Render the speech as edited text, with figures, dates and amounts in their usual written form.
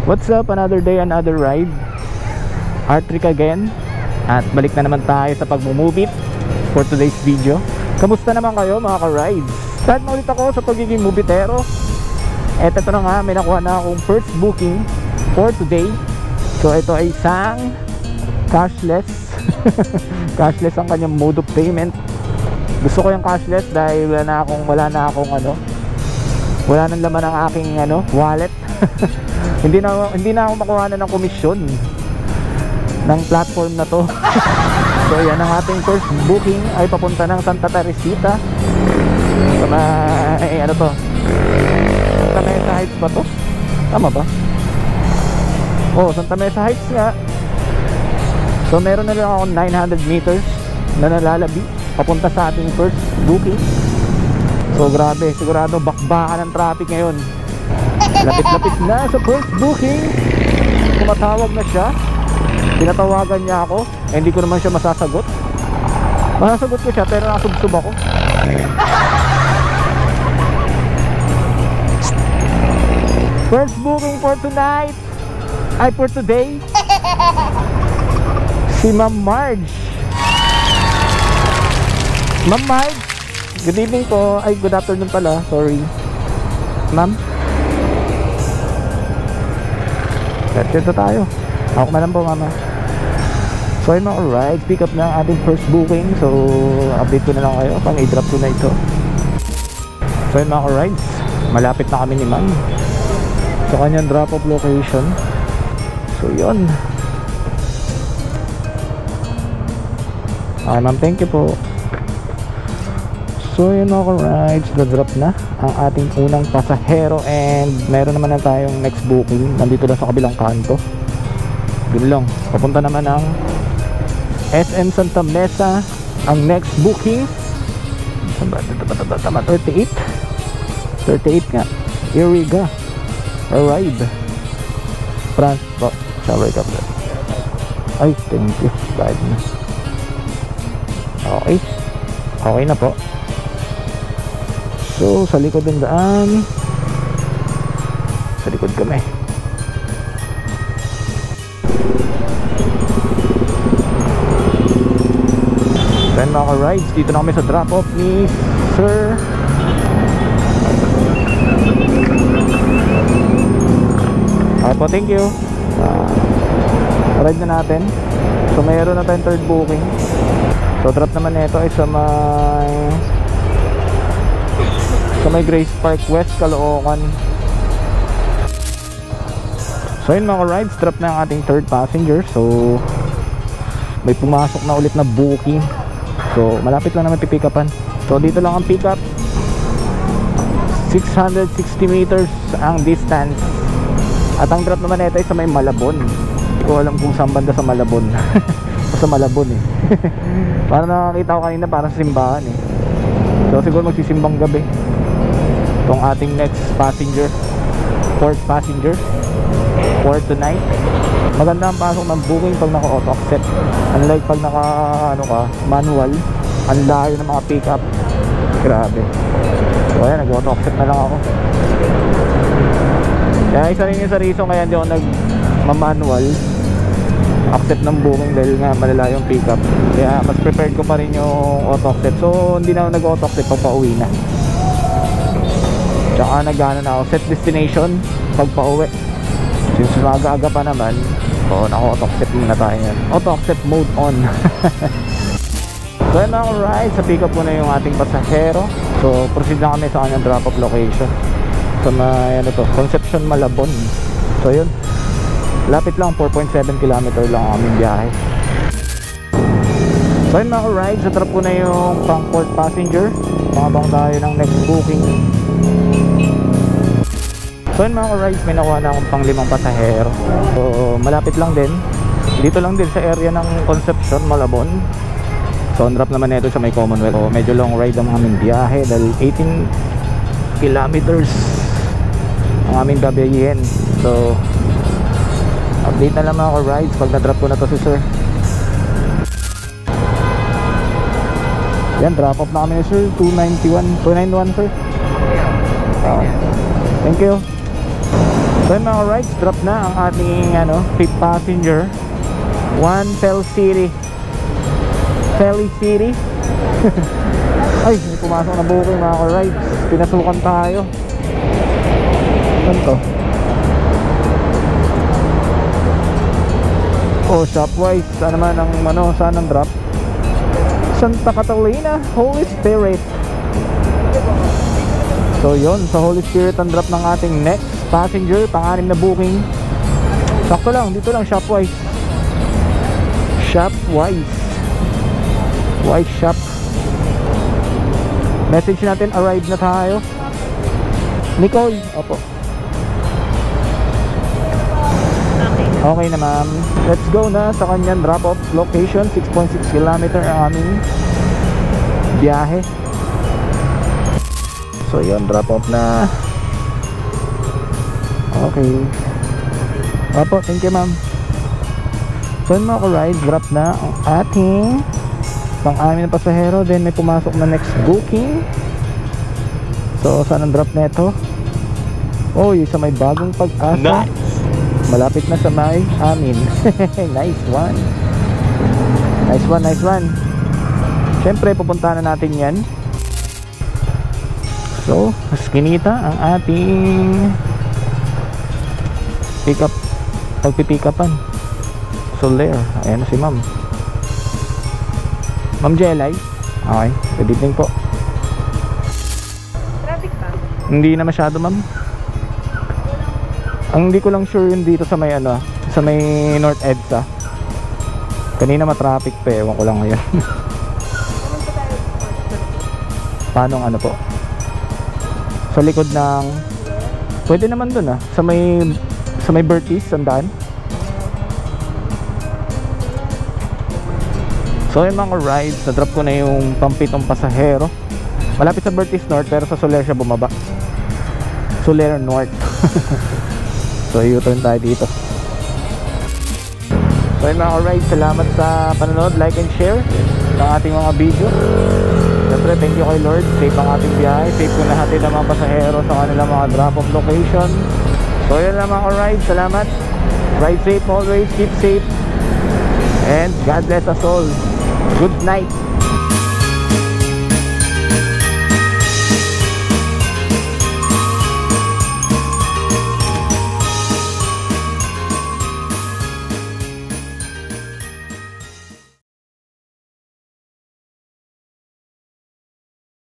What's up? Another day, another ride. Artric again. At balik na naman tayo sa pagmumubit for today's video. Kamusta naman kayo mga ka-rides? Start na ulit ako sa pagiging mubitero. Eto na nga, may nakuha na akong first booking for today. So ito ay isang cashless. Cashless ang kanyang mode of payment. Gusto ko yung cashless dahil wala na akong wala nang laman ang aking wallet. hindi na ako makuha na ng komisyon ng platform na to. So yan ang ating first booking ay papunta ng Santa Teresita. So may to, Santa Mesa Heights ba to? Tama ba? Oh, Santa Mesa Heights nga. So meron na lang ako 900 meters na nalalabi papunta sa ating first booking. So grabe, sigurado bakbakan ng traffic ngayon. Lapit-lapit na sa first booking. Tumatawag na siya. Tinatawagan niya ako, hindi ko naman siya masasagot. Masasagot ko siya pero nasubsob ako. First booking for tonight, ay for today, si Ma'am Marge. Ma'am Marge, good evening po. Ay, good afternoon pala, sorry. Ma'am, dito tayo. Ako na lang po, mama. So yun mga rides, pick up na ating first booking. So update ko na lang kayo pang i-drop ko na ito. So yun mga rides, malapit na kami ni ma'am sa kanyang drop off location. So yun. Okay ma'am, thank you po. So yun mga rides, na-drop na ang ating unang pasahero. And meron naman na tayong next booking. Nandito lang sa kabilang kanto. Dun lang, papunta naman ng SM Santa Mesa ang next booking. Tama, 38 nga, Iriga Arrive France po, shower cup. Ay, thank you, bad na. Okay na po. So sa likod ng daan, sa likod kami. Then mga rides, dito na kami sa drop off ni Sir. Okay po, thank you. Ride na natin. So mayroon na tayong third booking. So drop naman nito ay sa may Grace Park West, Caloocan. So yun mga rides, drop na ang ating third passenger. So may pumasok na ulit na booking. So malapit lang naman pipick upan. So dito lang ang pick up. 660 meters ang distance. At ang drop naman ito ay sa may Malabon. Hindi ko alam kung saan banda sa Malabon. Sa Malabon eh. Parang nakakita ko kanina parang sa simbahan eh. So siguro magsisimbang gabi itong ating next passenger, fourth passenger for tonight. Maganda ang pasok ng booking pag naka-auto accept. Unlike pag naka manual, ang layo ng mga pick up. Grabe. So ayan, nag-auto accept na lang ako. Kaya isa rin yung sa reason kaya hindi ako nag-manual accept ng booking dahil nga malala yung pick up. Kaya mas prepared ko pa rin yung auto accept. So hindi na ako nag-auto accept pag pauwi na. Tsaka nag-ano na ako, set destination pag pauwi. Since maaga-aga pa naman, so naka-auto accept muna tayo yan. Auto accept mode on. So yun mga rides, sa pick up muna yung ating pasahero. So proceed na kami sa kanyang drop off location sa may Concepcion, Malabon. So yun, lapit lang, 4.7 km lang ang aming biyahe. So yun mga rides, sa drop ko na yung pang fourth passenger. Mabang tayo ng next booking. So yun mga rides, may nakuha na akong pang 5 pasahero. So malapit lang din, dito lang din sa area ng Concepcion, Malabon. So on drop naman ito sa may Commonwealth. So medyo long ride ang aming biyahe dahil 18 kilometers ang aming babayin. So update na lang mga rides pag na-drop ko na to si sir. Yan, drop off na kami sir, 291 sir. Thank you. So yun mga rides, drop na ang ating 5th passenger. One Fel City ay, may pumasok na booking mga ka-rides. Pinasukan tayo. Saan to? Oh, Shopwise. Saan naman ang saan ang drop? Santa Catalina Holy Spirit. So yun, sa Holy Spirit ang drop ng ating next passenger, pang-anim na booking. Sakto lang, dito lang, Shopwise. White Shop. Message natin, arrive na tayo. Nicole, opo. Okay na ma'am. Let's go na sa kanyang drop-off location. 6.6 km ang aming biyahe. So yun, drop-off na. Okay. Opo, thank you ma'am. So yun mga ka-ride, drop na ang ating pang-amin na pasahero. Then may pumasok na next booking. So saan ang drop na ito? Oh, yung sa may Bagong Pag-asa. Nice. Malapit na sa may amin. Nice one. Siyempre pupuntahan na natin yan. So mas kinita ang ating pagpipikapan. Soler. Ayan na si ma'am. Ma'am Jelay. Okay, good evening po. Traffic ba? Hindi na masyado ma'am. Ang hindi ko lang sure yun dito sa may sa may North EDSA. Kanina matraffic pa, ewan ko lang ngayon. Paano po? Sa likod ng pwede naman dun sa may Bertis, sandaan. So yung mga rides, na-drop ko na yung pampitong pasahero. Malapit sa Bertis North, pero sa Soler siya bumaba. Soler North. So U-turn tayo dito. So yung mga rides, salamat sa panonood, like and share ng ating mga video. Siyempre, thank you kay Lord. Safe ang ating biyahe. Safe ko na natin ang mga pasahero sa kanilang mga drop-off location. So yun lang mga rides, salamat. Ride safe always, keep safe, and God bless us all. Good night.